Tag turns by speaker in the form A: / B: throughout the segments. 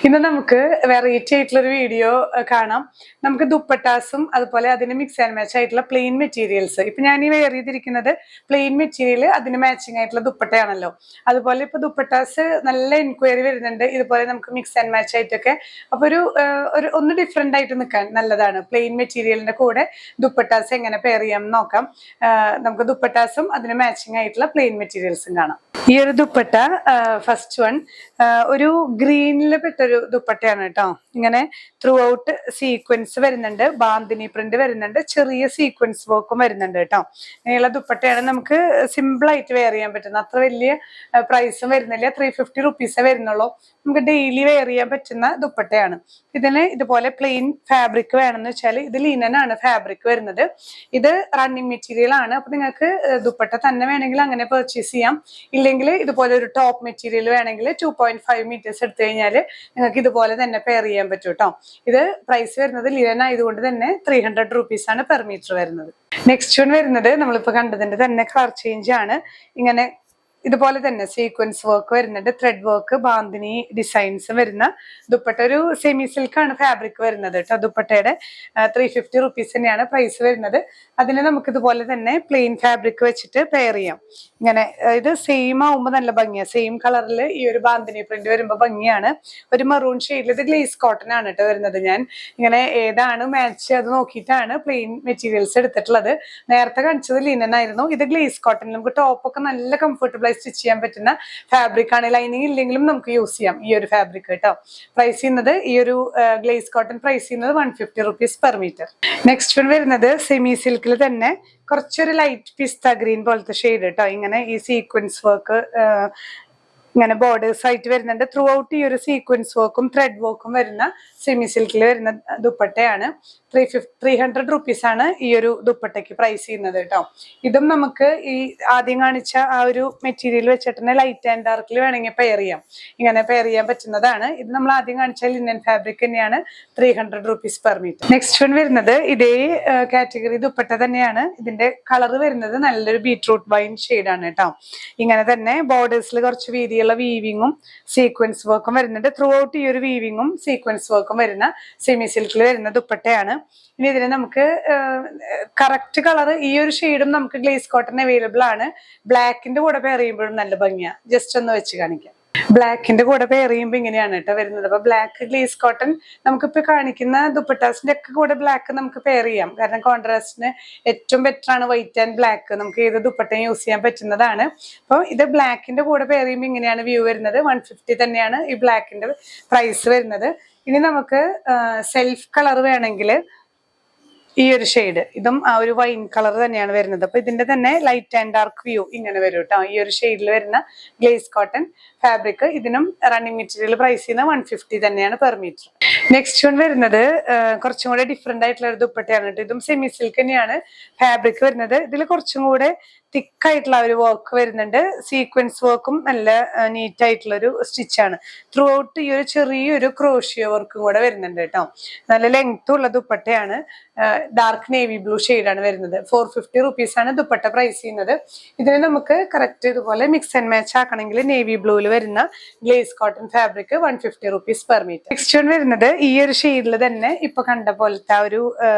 A: ഇന്ന് നമുക്ക് വെറൈറ്റി ആയിട്ടുള്ളൊരു വീഡിയോ കാണാം. നമുക്ക് ദുപ്പട്ടാസും അതുപോലെ അതിന് മിക്സ് ആൻഡ് മാച്ച് ആയിട്ടുള്ള പ്ലെയിൻ മെറ്റീരിയൽസ്. ഇപ്പൊ ഞാൻ ഈ വെയർ ചെയ്തിരിക്കുന്നത് പ്ലെയിൻ മെറ്റീരിയൽ, അതിന് മാച്ചിങ് ആയിട്ടുള്ള ദുപ്പട്ടയാണല്ലോ. അതുപോലെ ഇപ്പൊ ദുപ്പട്ടാസ് നല്ല എൻക്വയറി വരുന്നുണ്ട്, ഇതുപോലെ നമുക്ക് മിക്സ് ആൻഡ് മാച്ച് ആയിട്ടൊക്കെ. അപ്പൊ ഒന്ന് ഡിഫറെന്റ് ആയിട്ട് നിൽക്കാൻ നല്ലതാണ്. പ്ലെയിൻ മെറ്റീരിയലിന്റെ കൂടെ ദുപ്പട്ടാസ് എങ്ങനെ പെയർ ചെയ്യാം നോക്കാം. നമുക്ക് ദുപ്പട്ടാസും അതിന് മാച്ചിങ് ആയിട്ടുള്ള പ്ലെയിൻ മെറ്റീരിയൽസും കാണാം. ഈ ഒരു ദുപ്പട്ട ഫസ്റ്റ് വൺ ഒരു ഗ്രീനിൽ പെട്ടൊരു ദുപ്പട്ടയാണ് കേട്ടോ. ഇങ്ങനെ ത്രൂ ഔട്ട് സീക്വൻസ് വരുന്നുണ്ട്, ബാന്തിനി പ്രിന്റ് വരുന്നുണ്ട്, ചെറിയ സീക്വൻസ് വർക്കും വരുന്നുണ്ട് കേട്ടോ. ഇങ്ങനെയുള്ള ദുപ്പട്ടയാണ് നമുക്ക് സിമ്പിൾ ആയിട്ട് വെയർ ചെയ്യാൻ പറ്റുന്നത്. അത്ര വലിയ പ്രൈസും വരുന്നില്ല, 350 റുപ്പീസേ വരുന്നുള്ളൂ. നമുക്ക് ഡെയിലി വെയർ ചെയ്യാൻ പറ്റുന്ന ദുപ്പട്ടയാണ്. ഇതിന് ഇതുപോലെ പ്ലെയിൻ ഫാബ്രിക് വേണമെന്ന് വെച്ചാൽ ഇത് ലിനൻ ആണ് ഫാബ്രിക് വരുന്നത്. ഇത് റണ്ണിങ് മെറ്റീരിയൽ ആണ്. അപ്പൊ നിങ്ങൾക്ക് ദുപ്പട്ട തന്നെ വേണമെങ്കിൽ അങ്ങനെ പർച്ചേസ് ചെയ്യാം. ഇല്ലെങ്കിൽ ഇതുപോലെ ഒരു ടോപ്പ് മെറ്റീരിയൽ വേണമെങ്കിൽ 2.5 മീറ്റേഴ്സ് എടുത്തു കഴിഞ്ഞാൽ നിങ്ങൾക്ക് ഇതുപോലെ തന്നെ പെയർ ചെയ്യാൻ പറ്റും കേട്ടോ. ഇത് പ്രൈസ് വരുന്നത് ലിനൻ ആയതുകൊണ്ട് തന്നെ 300 റുപ്പീസ് ആണ് പെർ മീറ്റർ വരുന്നത്. നെക്സ്റ്റ് വൺ വരുന്നത് നമ്മളിപ്പോ കണ്ടതിന്റെ തന്നെ കളർ ചേഞ്ച് ആണ്. ഇങ്ങനെ ഇതുപോലെ തന്നെ സീക്വൻസ് വർക്ക് വരുന്നുണ്ട്, ത്രെഡ് വർക്ക്, ബാന്തിനി ഡിസൈൻസ് വരുന്ന ദുപ്പട്ട. ഒരു സെമി സിൽക്ക് ആണ് ഫാബ്രിക് വരുന്നത് കേട്ടോ. ദുപ്പട്ടയുടെ 350 റുപ്പീസ് തന്നെയാണ് പ്രൈസ് വരുന്നത്. അതിന് നമുക്ക് ഇതുപോലെ തന്നെ പ്ലെയിൻ ഫാബ്രിക് വെച്ചിട്ട് പെയർ ചെയ്യാം. ഇങ്ങനെ ഇത് സെയിം ആവുമ്പോൾ നല്ല ഭംഗിയാണ്. സെയിം കളറിൽ ഈ ഒരു ബാന്തിനി പ്രിന്റ് വരുമ്പോൾ ഭംഗിയാണ്. ഒരു മെറൂൺ ഷെയ്ഡിൽ ഇത് ഗ്ലേസ് കോട്ടൺ ആണ് കേട്ടോ വരുന്നത്. ഞാൻ ഇങ്ങനെ ഏതാണ് മാച്ച് അത് നോക്കിയിട്ടാണ് പ്ലെയിൻ മെറ്റീരിയൽസ് എടുത്തിട്ടുള്ളത്. നേരത്തെ കാണിച്ചത് ലിനൻ ആയിരുന്നു, ഇത് ഗ്ലേസ് കോട്ടൺ. നമുക്ക് ടോപ്പൊക്കെ നല്ല കംഫർട്ടബിൾ സ്റ്റിച്ച് ചെയ്യാൻ പറ്റുന്ന ഫാബ്രിക് ആണ്. ലൈനിങ് ഇല്ലെങ്കിലും നമുക്ക് യൂസ് ചെയ്യാം ഈ ഒരു ഫാബ്രിക് കേട്ടോ. പ്രൈസ് ചെയ്യുന്നത് ഈ ഒരു ഗ്ലേസ് കോട്ടൺ പ്രൈസ് ചെയ്യുന്നത് 150 rupees per metre. Next one വരുന്നത് സെമി സിൽക്കിൽ തന്നെ കുറച്ചൊരു ലൈറ്റ് പിസ്ത ഗ്രീൻ പോലത്തെ ഷെയ്ഡ് കേട്ടോ. ഇങ്ങനെ ഈ സീക്വൻസ് വർക്ക് ഇങ്ങനെ ബോർഡേഴ്സ് ആയിട്ട് വരുന്നുണ്ട്. ത്രൂ ഔട്ട് ഈ ഒരു സീക്വൻസ് വർക്കും ത്രെഡ് വർക്കും വരുന്ന സെമി സിൽക്കിൽ വരുന്ന ദുപ്പട്ടയാണ്. 300 റുപ്പീസ് ആണ് ഈ ഒരു ദുപ്പട്ടയ്ക്ക് പ്രൈസ് ചെയ്യുന്നത് കേട്ടോ. ഇതും നമുക്ക് ഈ ആദ്യം കാണിച്ച ആ ഒരു മെറ്റീരിയൽ വെച്ചിട്ട് തന്നെ ലൈറ്റ് ആൻഡ് ഡാർക്കിൽ വേണമെങ്കിൽ പെയർ ചെയ്യാം. ഇങ്ങനെ പെയർ ചെയ്യാൻ പറ്റുന്നതാണ്. ഇത് നമ്മൾ ആദ്യം കാണിച്ച ലിനൻ ഫാബ്രിക് തന്നെയാണ്, 300 rupees per metre. Next one വരുന്നത് ഇതേ കാറ്റഗറി ദുപ്പട്ട തന്നെയാണ്. ഇതിന്റെ കളർ വരുന്നത് നല്ലൊരു ബീട്രൂട്ട് വൈൻ ഷെയ്ഡാണ് കേട്ടോ. ഇങ്ങനെ തന്നെ ബോർഡേഴ്സിൽ കുറച്ച് വീതിയുള്ള വീവിങ്ങും സീക്വൻസ് വർക്കും വരുന്നുണ്ട്. ത്രൂ ഔട്ട് ഈ ഒരു വീവിങ്ങും സീക്വൻസ് വർക്കും വരുന്ന സെമി സിൽക്കിൽ വരുന്ന ദുപ്പട്ടയാണ്. ഇനി ഇതിന് നമുക്ക് കറക്റ്റ് കളർ ഈ ഒരു ഷെയ്ഡും നമുക്ക് ഗ്ലേസ് കോട്ടൺ അവൈലബിൾ ആണ്. ബ്ലാക്കിന്റെ കൂടെ പെയർ ചെയ്യുമ്പോഴും നല്ല ഭംഗിയാണ്. ജസ്റ്റ് ഒന്ന് വെച്ച് കാണിക്കാം. ബ്ലാക്കിന്റെ കൂടെ പെയർ ചെയ്യുമ്പോൾ ഇങ്ങനെയാണ് കേട്ടോ വരുന്നത്. അപ്പൊ ബ്ലാക്ക് ഗ്ലേസ് കോട്ടൺ നമുക്കിപ്പോ കാണിക്കുന്ന ദുപ്പട്ടാസിന്റെ ഒക്കെ കൂടെ ബ്ലാക്ക് നമുക്ക് പെയർ ചെയ്യാം. കാരണം കോൺട്രാസ്റ്റിന് ഏറ്റവും ബെറ്റർ ആണ് വൈറ്റ് ആൻഡ് ബ്ലാക്ക്. നമുക്ക് ഏത് ദുപ്പട്ടയും യൂസ് ചെയ്യാൻ പറ്റുന്നതാണ്. അപ്പോൾ ഇത് ബ്ലാക്കിന്റെ കൂടെ പെയർ ചെയ്യുമ്പോൾ ഇങ്ങനെയാണ് വ്യൂ വരുന്നത്. 150 തന്നെയാണ് ഈ ബ്ലാക്കിന്റെ പ്രൈസ് വരുന്നത്. ഇനി നമുക്ക് സെൽഫ് കളർ വേണമെങ്കിൽ ഈ ഒരു ഷെയ്ഡ്, ഇതും ആ ഒരു വൈൻ കളർ തന്നെയാണ് വരുന്നത്. അപ്പൊ ഇതിന്റെ തന്നെ ലൈറ്റ് ആൻഡ് ഡാർക്ക് വ്യൂ ഇങ്ങനെ വരും കേട്ടോ. ഈ ഒരു ഷെയ്ഡിൽ വരുന്ന ഗ്ലേസ് കോട്ടൺ ഫാബ്രിക്. ഇതിനും റണ്ണിങ് മെറ്റീരിയൽ പ്രൈസ് ചെയ്യുന്നത് 150 തന്നെയാണ് പെർ മീറ്റർ. നെക്സ്റ്റ് വൺ വരുന്നത് കുറച്ചും കൂടെ ഡിഫറെന്റ് ആയിട്ടുള്ള ഒരു ദുപ്പട്ടയാണ് കേട്ടോ. ഇതും സെമി സിൽക്ക് തന്നെയാണ് ഫാബ്രിക് വരുന്നത്. ഇതിൽ കുറച്ചും കൂടെ തിക്കായിട്ടുള്ള ഒരു വർക്ക് വരുന്നുണ്ട്. സീക്വൻസ് വർക്കും നല്ല നീറ്റ് ആയിട്ടുള്ള ഒരു സ്റ്റിച്ചാണ്. ത്രൂ ഔട്ട് ഈ ഒരു ചെറിയൊരു ക്രോഷ്യോ വർക്കും കൂടെ വരുന്നുണ്ട് കേട്ടോ. നല്ല ലെങ്ത് ഉള്ള ദുപ്പട്ടയാണ്. ഡാർക്ക് നേവി ബ്ലൂ ഷെയ്ഡാണ് വരുന്നത്. 450 റുപ്പീസ് ആണ് ദുപ്പട്ട പ്രൈസ് ചെയ്യുന്നത്. ഇതിന് നമുക്ക് കറക്റ്റ് ഇതുപോലെ മിക്സ് ആൻഡ് മാച്ച് ആക്കണമെങ്കിൽ നേവി ബ്ലൂവിൽ വരുന്ന glaze cotton fabric 150 rupees per metre. Next one വരുന്നത് ഈ ഒരു ഷെയ്ഡിൽ തന്നെ ഇപ്പൊ കണ്ട പോലത്തെ ഒരു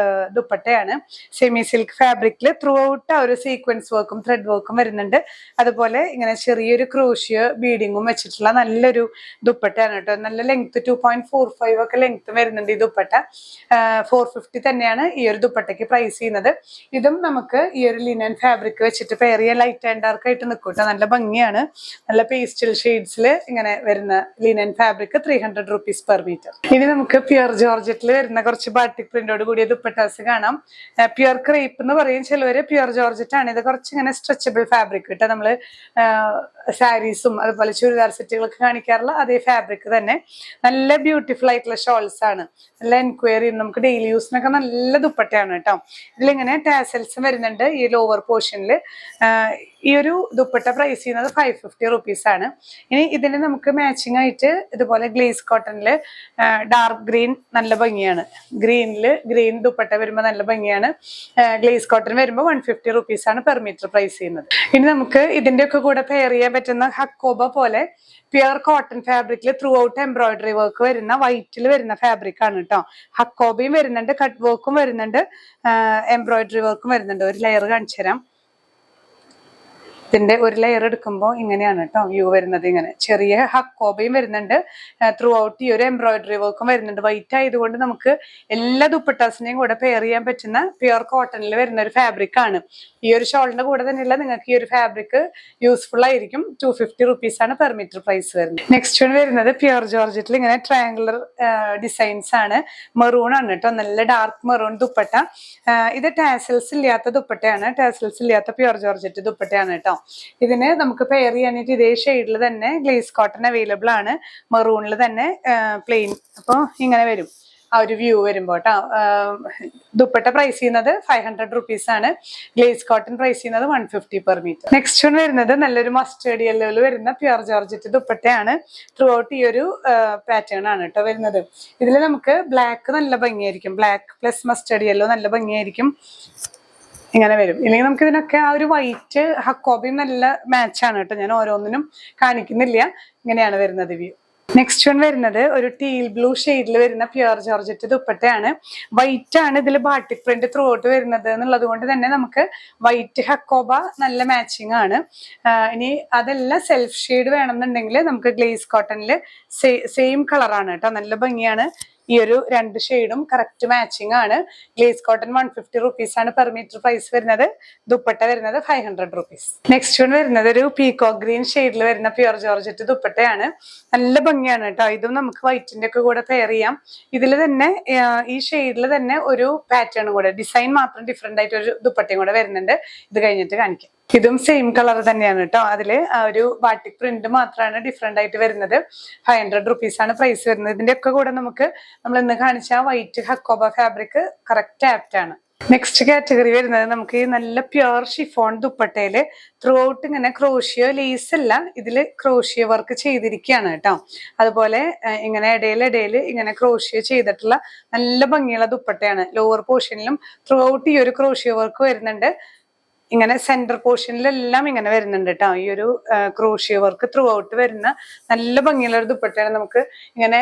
A: ദുപ്പട്ടയാണ്. സെമി സിൽക്ക് ഫാബ്രിക്കിൽ ത്രൂ ഔട്ട് ആ ഒരു സീക്വൻസ് വർക്കും ത്രെഡ് വർക്കും വരുന്നുണ്ട്. അതുപോലെ ഇങ്ങനെ ചെറിയൊരു ക്രോഷ്യോ ബീഡിങ്ങും വെച്ചിട്ടുള്ള നല്ലൊരു ദുപ്പട്ടയാണ് കേട്ടോ. നല്ല ലെങ്ത് 2.45 ഒക്കെ ലെങ്ത് വരുന്നുണ്ട് ഈ ദുപ്പട്ട. 450 തന്നെയാണ് ഈ ഒരു ദുപ്പട്ടയ്ക്ക് പ്രൈസ് ചെയ്യുന്നത്. ഇതും നമുക്ക് ഈ ഒരു ലിനൻ ഫാബ്രിക് വെച്ചിട്ട് പെയർ ചെയ്യാൻ ലൈറ്റ് ആൻഡ് ഡാർക്ക് ആയിട്ട് നിൽക്കും കേട്ടോ. നല്ല ഭംഗിയാണ്. നല്ല പേസ്റ്റൽ ഷെയ്ഡ്സിൽ ഇങ്ങനെ വരുന്ന linen fabric 300 rupees per metre. ഇനി നമുക്ക് പ്യുർ ജോർജറ്റിൽ വരുന്ന കുറച്ച് ബാട്ടിക് പ്രിന്റോട് കൂടിയ ദുപ്പട്ടാസ് കാണാം. പ്യുർ ക്രേപ്പ് എന്ന് പറയും ചിലവര്, പ്യുർ ജോർജറ്റ് ആണ്. ഇത് കുറച്ച് ഇങ്ങനെ സ്ട്രെച്ചബിൾ ഫാബ്രിക് കേട്ടോ. നമ്മള് സാരീസും അതുപോലെ ചുരിദാർ സെറ്റുകളൊക്കെ കാണിക്കാറുള്ള അതേ ഫാബ്രിക് തന്നെ. നല്ല ബ്യൂട്ടിഫുൾ ആയിട്ടുള്ള ഷോൾസ് ആണ്. നല്ല എൻക്വയറി, നമുക്ക് ഡെയിലി യൂസിനൊക്കെ നല്ല ദുപ്പട്ടയാണ് കേട്ടോ. ഇതിലിങ്ങനെ ടാസൽസും വരുന്നുണ്ട് ഈ ലോവർ പോർഷനിൽ. ഈ ഒരു ദുപ്പട്ട പ്രൈസ് ചെയ്യുന്നത് 550 റുപ്പീസ് ആണ്. ഇനി ഇതിന് നമുക്ക് മാച്ചിങ് ആയിട്ട് ഇതുപോലെ ഗ്ലേസ് കോട്ടണില് ഡാർക്ക് ഗ്രീൻ നല്ല ഭംഗിയാണ്. ഗ്രീൻ ദുപ്പട്ട വരുമ്പോൾ നല്ല ഭംഗിയാണ്. ഗ്ലേസ് കോട്ടൺ വരുമ്പോൾ 150 റുപ്പീസ് ആണ് പെർ മീറ്റർ പ്രൈസ് ചെയ്യുന്നത്. ഇനി നമുക്ക് ഇതിന്റെ ഒക്കെ കൂടെ പെയർ ചെയ്യാൻ പറ്റുന്ന ഹക്കോബ പോലെ പ്യുർ കോട്ടൺ ഫാബ്രിക്കിൽ ത്രൂ ഔട്ട് എംബ്രോയിഡറി വർക്ക് വരുന്ന വൈറ്റിൽ വരുന്ന ഫാബ്രിക് ആണ് കേട്ടോ. ഹക്കോബയും വരുന്നുണ്ട്, കട്ട് വർക്കും വരുന്നുണ്ട്, എംബ്രോയിഡറി വർക്കും വരുന്നുണ്ട്. ഒരു ലെയർ കാണിച്ചു തരാം. ഇതിന്റെ ഒരു ലെയർ എടുക്കുമ്പോൾ ഇങ്ങനെയാണ് കേട്ടോ വ്യൂ വരുന്നത്. ഇങ്ങനെ ചെറിയ ഹക്കോബയും വരുന്നുണ്ട്, ത്രൂ ഔട്ട് ഈ ഒരു എംബ്രോയിഡറി വർക്കും വരുന്നുണ്ട്. വൈറ്റ് ആയതുകൊണ്ട് നമുക്ക് എല്ലാ ദുപ്പട്ടാസിനെയും കൂടെ പെയർ ചെയ്യാൻ പറ്റുന്ന പ്യുർ കോട്ടണിൽ വരുന്ന ഒരു ഫാബ്രിക് ആണ്. ഈ ഒരു ഷോളിന്റെ കൂടെ തന്നെയുള്ള നിങ്ങൾക്ക് ഈ ഒരു ഫാബ്രിക് യൂസ്ഫുൾ ആയിരിക്കും. 250 റുപ്പീസ് ആണ് പെർ മീറ്റർ പ്രൈസ് വരുന്നത്. നെക്സ്റ്റ് വൺ വരുന്നത് പ്യുർ ജോർജറ്റിൽ ഇങ്ങനെ ട്രയാങ്കുലർ ഡിസൈൻസ് ആണ്. മെറൂൺ ആണ് കേട്ടോ, നല്ല ഡാർക്ക് മെറൂൺ ദുപ്പട്ട. ഇത് ടാസൽസ് ഇല്ലാത്ത ദുപ്പട്ടയാണ്, ടാസൽസ് ഇല്ലാത്ത പ്യുർ ജോർജറ്റ് ദുപ്പട്ടയാണ് കേട്ടോ. ഇതിന് നമുക്ക് പെയർ ചെയ്യാനായിട്ട് ഇതേ ഷെയ്ഡിൽ തന്നെ ഗ്ലേസ് കോട്ടൺ അവൈലബിൾ ആണ്, മെറൂണിൽ തന്നെ പ്ലെയിൻ. അപ്പോൾ ഇങ്ങനെ വരും ആ ഒരു വ്യൂ വരുമ്പോൾ കേട്ടോ. ദുപ്പട്ട പ്രൈസ് ചെയ്യുന്നത് 500 റുപ്പീസ് ആണ്. ഗ്ലേസ് കോട്ടൺ പ്രൈസ് ചെയ്യുന്നത് 150 പെർ മീറ്റർ. നെക്സ്റ്റ് വൺ വരുന്നത് നല്ലൊരു മസ്റ്റേർഡ് യെല്ലോയിൽ വരുന്ന പ്യുർ ജോർജറ്റ് ദുപ്പട്ടയാണ്. ത്രൂ ഔട്ട് ഈ ഒരു പാറ്റേൺ ആണ് കേട്ടോ വരുന്നത്. ഇതിൽ നമുക്ക് ബ്ലാക്ക് നല്ല ഭംഗിയായിരിക്കും, ബ്ലാക്ക് പ്ലസ് മസ്റ്റേർഡ് യെല്ലോ നല്ല ഭംഗിയായിരിക്കും. ഇങ്ങനെ വരും. ഇല്ലെങ്കിൽ നമുക്ക് ഇതിനൊക്കെ ആ ഒരു വൈറ്റ് ഹക്കോബയും നല്ല മാച്ചാണ് കേട്ടോ. ഞാൻ ഓരോന്നിനും കാണിക്കുന്നില്ല, ഇങ്ങനെയാണ് വരുന്നത് വ്യൂ. നെക്സ്റ്റ് വൺ വരുന്നത് ഒരു ടീൽ ബ്ലൂ ഷെയ്ഡിൽ വരുന്ന പ്യുർ ജോർജറ്റ് ദുപ്പട്ടയാണ്. വൈറ്റ് ആണ് ഇതിൽ ബാട്ടിക് പ്രിന്റ് ത്രൂ ഔട്ട് വരുന്നത് എന്നുള്ളത് കൊണ്ട് തന്നെ നമുക്ക് വൈറ്റ് ഹക്കോബ നല്ല മാച്ചിങ് ആണ്. ഇനി അതെല്ലാം സെൽഫ് ഷെയ്ഡ് വേണമെന്നുണ്ടെങ്കിൽ നമുക്ക് ഗ്ലേസ് കോട്ടണിൽ സെയിം കളറാണ് കേട്ടോ, നല്ല ഭംഗിയാണ്. ഈ ഒരു രണ്ട് ഷെയ്ഡും കറക്റ്റ് മാച്ചിങ് ആണ്. ഗ്ലേസ് കോട്ടൺ 150 റുപ്പീസ് ആണ് പെർ മീറ്റർ പ്രൈസ് വരുന്നത്. ദുപ്പട്ട വരുന്നത് 500 റുപ്പീസ്. നെക്സ്റ്റ് വൺ വരുന്നത് ഒരു പീകോക്ക് ഗ്രീൻ ഷെയ്ഡിൽ വരുന്ന പ്യുർ ജോർജറ്റ് ദുപ്പട്ടയാണ്. നല്ല ഭംഗിയാണ് കേട്ടോ. ഇതും നമുക്ക് വൈറ്റിന്റെ ഒക്കെ കൂടെ പെയർ ചെയ്യാം. ഇതിൽ തന്നെ ഈ ഷെയ്ഡിൽ തന്നെ ഒരു പാറ്റേൺ കൂടെ, ഡിസൈൻ മാത്രം ഡിഫറെന്റ് ആയിട്ട് ഒരു ദുപ്പട്ടയും കൂടെ വരുന്നുണ്ട്. ഇത് കഴിഞ്ഞിട്ട് കാണിക്കാം. ഇതും സെയിം കളർ തന്നെയാണ് കേട്ടോ. അതില് ഒരു ബാട്ടിക് പ്രിന്റ് മാത്രമാണ് ഡിഫറെന്റ് ആയിട്ട് വരുന്നത്. 500 റുപ്പീസ് ആണ് പ്രൈസ് വരുന്നത്. ഇതിന്റെ ഒക്കെ കൂടെ നമുക്ക് നമ്മൾ ഇന്ന് കാണിച്ച white hakoba fabric correct apt ആണ്. നെക്സ്റ്റ് കാറ്റഗറി വരുന്നത് നമുക്ക് ഈ നല്ല പ്യുർ ഷിഫോൺ ദുപ്പട്ടയില് ത്രൂ ഔട്ട് ഇങ്ങനെ ക്രോഷിയോ ലേസ് അല്ല, ഇതില് ക്രോഷിയോ വർക്ക് ചെയ്തിരിക്കുകയാണ് കേട്ടോ. അതുപോലെ ഇങ്ങനെ ഇടയിൽ ഇങ്ങനെ ക്രോഷിയോ ചെയ്തിട്ടുള്ള നല്ല ഭംഗിയുള്ള ദുപ്പട്ടയാണ്. ലോവർ പോർഷനിലും ത്രൂ ഔട്ട് ഈ ഒരു ക്രോഷിയോ വർക്ക് വരുന്നുണ്ട്. ഇങ്ങനെ സെന്റർ പോർഷനിലെല്ലാം ഇങ്ങനെ വരുന്നുണ്ട് കേട്ടോ. ഈ ഒരു ക്രോഷിയോ വർക്ക് ത്രൂ ഔട്ട് വരുന്ന നല്ല ഭംഗിയുള്ള ഒരു ദുപ്പട്ടയാണ്. നമുക്ക് ഇങ്ങനെ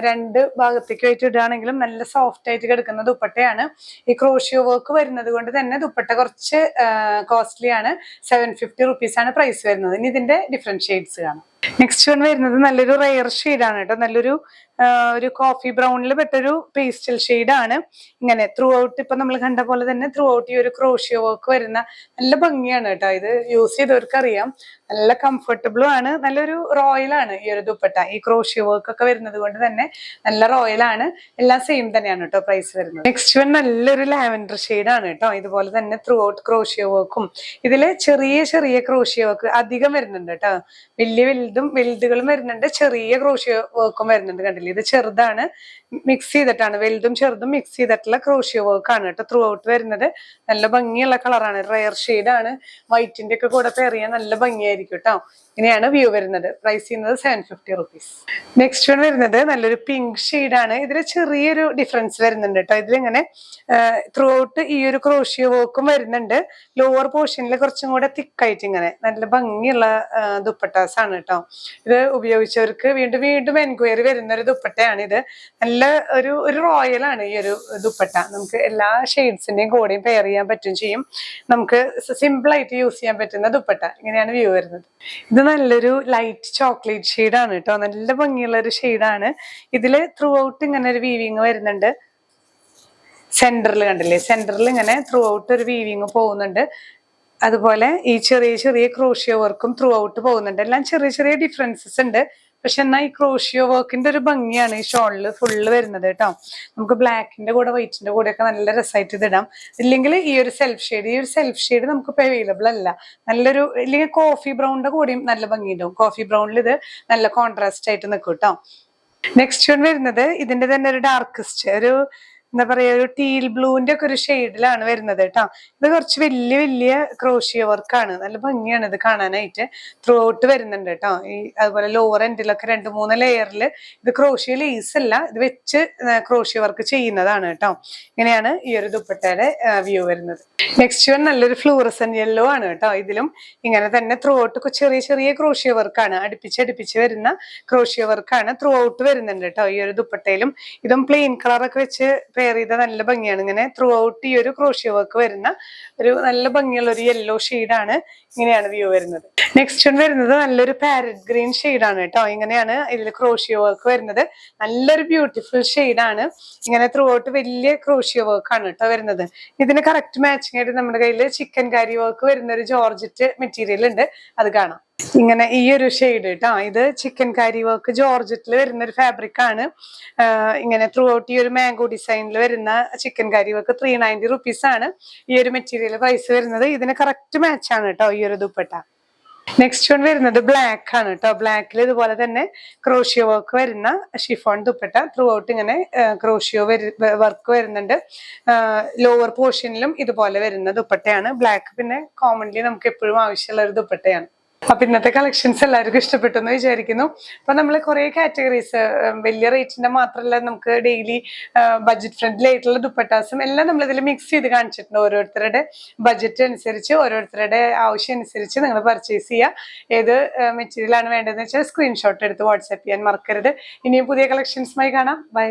A: രണ്ട് ഭാഗത്തേക്ക് ആയിട്ട് ഇടുകയാണെങ്കിലും നല്ല സോഫ്റ്റ് ആയിട്ട് കിടക്കുന്ന ദുപ്പട്ടയാണ്. ഈ ക്രോഷിയോ വർക്ക് വരുന്നത് കൊണ്ട് തന്നെ ദുപ്പട്ട കുറച്ച് കോസ്റ്റ്ലി ആണ്. 750 റുപ്പീസ് ആണ് പ്രൈസ് വരുന്നത്. ഇനി ഇതിന്റെ ഡിഫറെന്റ് ഷെയ്ഡ്സ് കാണാം. നെക്സ്റ്റ് വൺ വരുന്നത് നല്ലൊരു റെയർ ഷെയ്ഡാണ് കേട്ടോ. നല്ലൊരു ഒരു കോഫി ബ്രൗണിൽ പെട്ടൊരു പേസ്റ്റൽ ഷെയ്ഡാണ്. ഇങ്ങനെ ത്രൂ ഔട്ട് ഇപ്പൊ നമ്മൾ കണ്ട പോലെ തന്നെ ത്രൂ ഔട്ട് ഈ ഒരു ക്രോഷിയോ വർക്ക് വരുന്ന നല്ല ഭംഗിയാണ് കേട്ടോ. ഇത് യൂസ് ചെയ്തവർക്ക് അറിയാം, നല്ല കംഫർട്ടബിളും ആണ്. നല്ലൊരു റോയൽ ആണ് ഈ ഒരു ദുപ്പട്ട. ഈ ക്രോഷിയോ വർക്ക് ഒക്കെ വരുന്നത് കൊണ്ട് തന്നെ നല്ല റോയൽ ആണ്. എല്ലാം സെയിം തന്നെയാണ് കേട്ടോ പ്രൈസ് വരുന്നത്. നെക്സ്റ്റ് വൺ നല്ലൊരു ലാവൻഡർ ഷെയ്ഡാണ് കേട്ടോ. ഇതുപോലെ തന്നെ ത്രൂ ഔട്ട് ക്രോഷിയോ വർക്കും. ഇതില് ചെറിയ ക്രോഷിയോ വർക്ക് അധികം വരുന്നുണ്ട് കേട്ടോ. വലുതുകളും വരുന്നുണ്ട്, ചെറിയ ക്രോഷിയോ വർക്കും വരുന്നുണ്ട്. കണ്ടില്ലേ, ഇത് ചെറുതാണ്, മിക്സ് ചെയ്തിട്ടാണ്, വലുതും ചെറുതും മിക്സ് ചെയ്തിട്ടുള്ള ക്രോഷിയോ വർക്ക് ആണ് കേട്ടോ ത്രൂ ഔട്ട് വരുന്നത്. നല്ല ഭംഗിയുള്ള കളറാണ്, റെയർ ഷെയ്ഡാണ്. വൈറ്റിന്റെ ഒക്കെ കൂടെ പെയർ ചെയ്യാൻ നല്ല ഭംഗിയായിരിക്കും കേട്ടോ. ഇങ്ങനെയാണ് വ്യൂ വരുന്നത്. പ്രൈസ് ചെയ്യുന്നത് 750 റുപ്പീസ്. നെക്സ്റ്റ് വൺ വരുന്നത് നല്ലൊരു പിങ്ക് ഷെയ്ഡാണ്. ഇതിൽ ചെറിയൊരു ഡിഫറൻസ് വരുന്നുണ്ട് കേട്ടോ. ഇതിലിങ്ങനെ ത്രൂ ഔട്ട് ഈ ഒരു ക്രോഷിയോ വർക്കും വരുന്നുണ്ട്. ലോവർ പോർഷനിൽ കുറച്ചും കൂടെ തിക്കായിട്ട് ഇങ്ങനെ നല്ല ഭംഗിയുള്ള ദുപ്പട്ടാസ് ആണ് കേട്ടോ. ഇത് ഉപയോഗിച്ചവർക്ക് വീണ്ടും എൻക്വയറി വരുന്ന ഒരു ദുപ്പട്ടയാണ് ഇത്. നല്ല ഒരു റോയൽ ആണ് ഈ ഒരു ദുപ്പട്ട. നമുക്ക് എല്ലാ ഷെയ്ഡ്സിന്റെയും കൂടെയും പെയർ ചെയ്യാൻ പറ്റും ചെയ്യും. നമുക്ക് സിമ്പിൾ ആയിട്ട് യൂസ് ചെയ്യാൻ പറ്റുന്ന ദുപ്പട്ട. ഇങ്ങനെയാണ് വ്യൂ വരുന്നത്. ഇത് നല്ലൊരു ലൈറ്റ് ചോക്ലേറ്റ് ഷെയ്ഡാണ് കേട്ടോ. നല്ല ഭംഗിയുള്ള ഒരു ഷെയ്ഡാണ്. ഇതില് ത്രൂ ഔട്ട് ഇങ്ങനെ ഒരു വീവിങ് വരുന്നുണ്ട്. സെന്ററിൽ കണ്ടില്ലേ, സെന്ററിൽ ഇങ്ങനെ ത്രൂ ഔട്ട് ഒരു വീവിങ് പോകുന്നുണ്ട്. അതുപോലെ ഈ ചെറിയ ക്രോഷിയോ വർക്കും ത്രൂ ഔട്ട് പോകുന്നുണ്ട്. എല്ലാം ചെറിയ ഡിഫറൻസസ് ഉണ്ട്. പക്ഷെ എന്നാൽ ഈ ക്രോഷിയോ വർക്കിന്റെ ഒരു ഭംഗിയാണ് ഈ ഷോളില് ഫുള്ള് വരുന്നത് കേട്ടോ. നമുക്ക് ബ്ലാക്കിന്റെ കൂടെ വൈറ്റിന്റെ കൂടെ ഒക്കെ നല്ല രസമായിട്ട് ഇതിടാം. ഇല്ലെങ്കിൽ ഈ ഒരു സെൽഫ് ഷെയ്ഡ് നമുക്ക് ഇപ്പൊ അവൈലബിൾ അല്ല. നല്ലൊരു ഇല്ലെങ്കിൽ കോഫി ബ്രൗണിന്റെ കൂടെയും നല്ല ഭംഗിയുണ്ടാവും. കോഫി ബ്രൗണിൽ ഇത് നല്ല കോൺട്രാസ്റ്റ് ആയിട്ട് നിൽക്കും കേട്ടോ. നെക്സ്റ്റ് വൺ വരുന്നത് ഇതിന്റെ തന്നെ ഒരു ഡാർക്കസ്റ്റ് ഒരു എന്താ പറയാ, ഒരു ടീൽ ബ്ലൂവിന്റെ ഒക്കെ ഒരു ഷെയ്ഡിലാണ് വരുന്നത് കേട്ടോ. ഇത് കുറച്ച് വലിയ വലിയ ക്രോഷ്യോ വർക്കാണ്, നല്ല ഭംഗിയാണ് ഇത് കാണാനായിട്ട്. ത്രൂ ഔട്ട് വരുന്നുണ്ട് കേട്ടോ. അതുപോലെ ലോവർ എൻഡിലൊക്കെ 2-3 ലെയറിൽ ഇത് ക്രോഷ്യോ ലേസ് അല്ല, ഇത് വെച്ച് ക്രോഷ്യോ വർക്ക് ചെയ്യുന്നതാണ് കേട്ടോ. ഇങ്ങനെയാണ് ഈ ഒരു ദുപ്പട്ടയുടെ വ്യൂ വരുന്നത്. നെക്സ്റ്റ് വൺ നല്ലൊരു ഫ്ലൂറസൻ യെല്ലോ ആണ് കേട്ടോ. ഇതിലും ഇങ്ങനെ തന്നെ ത്രൂ ഔട്ട് ചെറിയ ചെറിയ ക്രോഷ്യോ വർക്കാണ്, അടുപ്പിച്ച് വരുന്ന ക്രോഷ്യോ വർക്കാണ് ത്രൂ ഔട്ട് വരുന്നുണ്ട് കേട്ടോ ഈ ഒരു ദുപ്പട്ടയിലും. ഇതും പ്ലെയിൻ കളറൊക്കെ വെച്ച് പെയർ ചെയ്ത നല്ല ഭംഗിയാണ്. ഇങ്ങനെ ത്രൂ ഔട്ട് ഈ ഒരു ക്രോഷ്യോ വർക്ക് വരുന്ന ഒരു നല്ല ഭംഗിയുള്ള ഒരു യെല്ലോ ഷെയ്ഡാണ്. ഇങ്ങനെയാണ് വ്യൂ വരുന്നത്. നെക്സ്റ്റ് വൺ വരുന്നത് നല്ലൊരു പാരറ്റ് ഗ്രീൻ ഷെയ്ഡാണ് കേട്ടോ. ഇങ്ങനെയാണ് ഇതിൽ ക്രോഷ്യോ വർക്ക് വരുന്നത്. നല്ലൊരു ബ്യൂട്ടിഫുൾ ഷെയ്ഡാണ്. ഇങ്ങനെ ത്രൂ ഔട്ട് വലിയ ക്രോഷ്യോ വർക്ക് ആണ് കേട്ടോ വരുന്നത്. ഇതിന് കറക്റ്റ് മാച്ചിങ് ആയിട്ട് നമ്മുടെ കയ്യിൽ ചിക്കൻ കാരി വർക്ക് വരുന്ന ഒരു ജോർജറ്റ് മെറ്റീരിയൽ ഉണ്ട്, അത് കാണാം. ഇങ്ങനെ ഈ ഒരു ഷെയ്ഡ് കേട്ടോ, ഇത് ചിക്കൻ കാരി വർക്ക് ജോർജറ്റിൽ വരുന്ന ഒരു ഫാബ്രിക് ആണ്. ഇങ്ങനെ ത്രൂ ഔട്ട് ഈ ഒരു മാംഗോ ഡിസൈനിൽ വരുന്ന ചിക്കൻ കാരി വർക്ക് 390 റുപ്പീസ് ആണ് ഈ ഒരു മെറ്റീരിയൽ പ്രൈസ് വരുന്നത്. ഇതിന് കറക്റ്റ് മാച്ച് ആണ് കേട്ടോ ഈ ഒരു ദുപ്പട്ട. നെക്സ്റ്റ് വൺ വരുന്നത് ബ്ലാക്ക് ആണ് കേട്ടോ. ബ്ലാക്കിൽ ഇതുപോലെ തന്നെ ക്രോഷ്യോ വർക്ക് വരുന്ന ഷിഫോൺ ദുപ്പട്ട. ത്രൂ ഔട്ട് ഇങ്ങനെ ക്രോഷ്യോ വർക്ക് വരുന്നുണ്ട്. ലോവർ പോർഷനിലും ഇതുപോലെ വരുന്ന ദുപ്പട്ടയാണ്. ബ്ലാക്ക് പിന്നെ കോമൺലി നമുക്ക് എപ്പോഴും ആവശ്യമുള്ള ഒരു ദുപ്പട്ടയാണ്. അപ്പൊ ഇന്നത്തെ കളക്ഷൻസ് എല്ലാവർക്കും ഇഷ്ടപ്പെട്ടു എന്ന് വിചാരിക്കുന്നു. അപ്പൊ നമ്മൾ കുറെ കാറ്റഗറീസ്, വലിയ റേറ്റിന്റെ മാത്രമല്ല, നമുക്ക് ഡെയിലി ബഡ്ജറ്റ് ഫ്രണ്ട്ലി ആയിട്ടുള്ള ദുപ്പട്ടാസും എല്ലാം നമ്മൾ ഇതിൽ മിക്സ് ചെയ്ത് കാണിച്ചിട്ടുണ്ട്. ഓരോരുത്തരുടെ ബഡ്ജറ്റ് അനുസരിച്ച്, ഓരോരുത്തരുടെ ആവശ്യം അനുസരിച്ച് നിങ്ങൾ പർച്ചേസ് ചെയ്യുക. ഏത് മെറ്റീരിയൽ ആണ് വേണ്ടതെന്ന് വെച്ചാൽ സ്ക്രീൻഷോട്ട് എടുത്ത് വാട്സാപ്പ് ചെയ്യാൻ മറക്കരുത്. ഇനിയും പുതിയ കളക്ഷൻസുമായി കാണാം. ബൈ.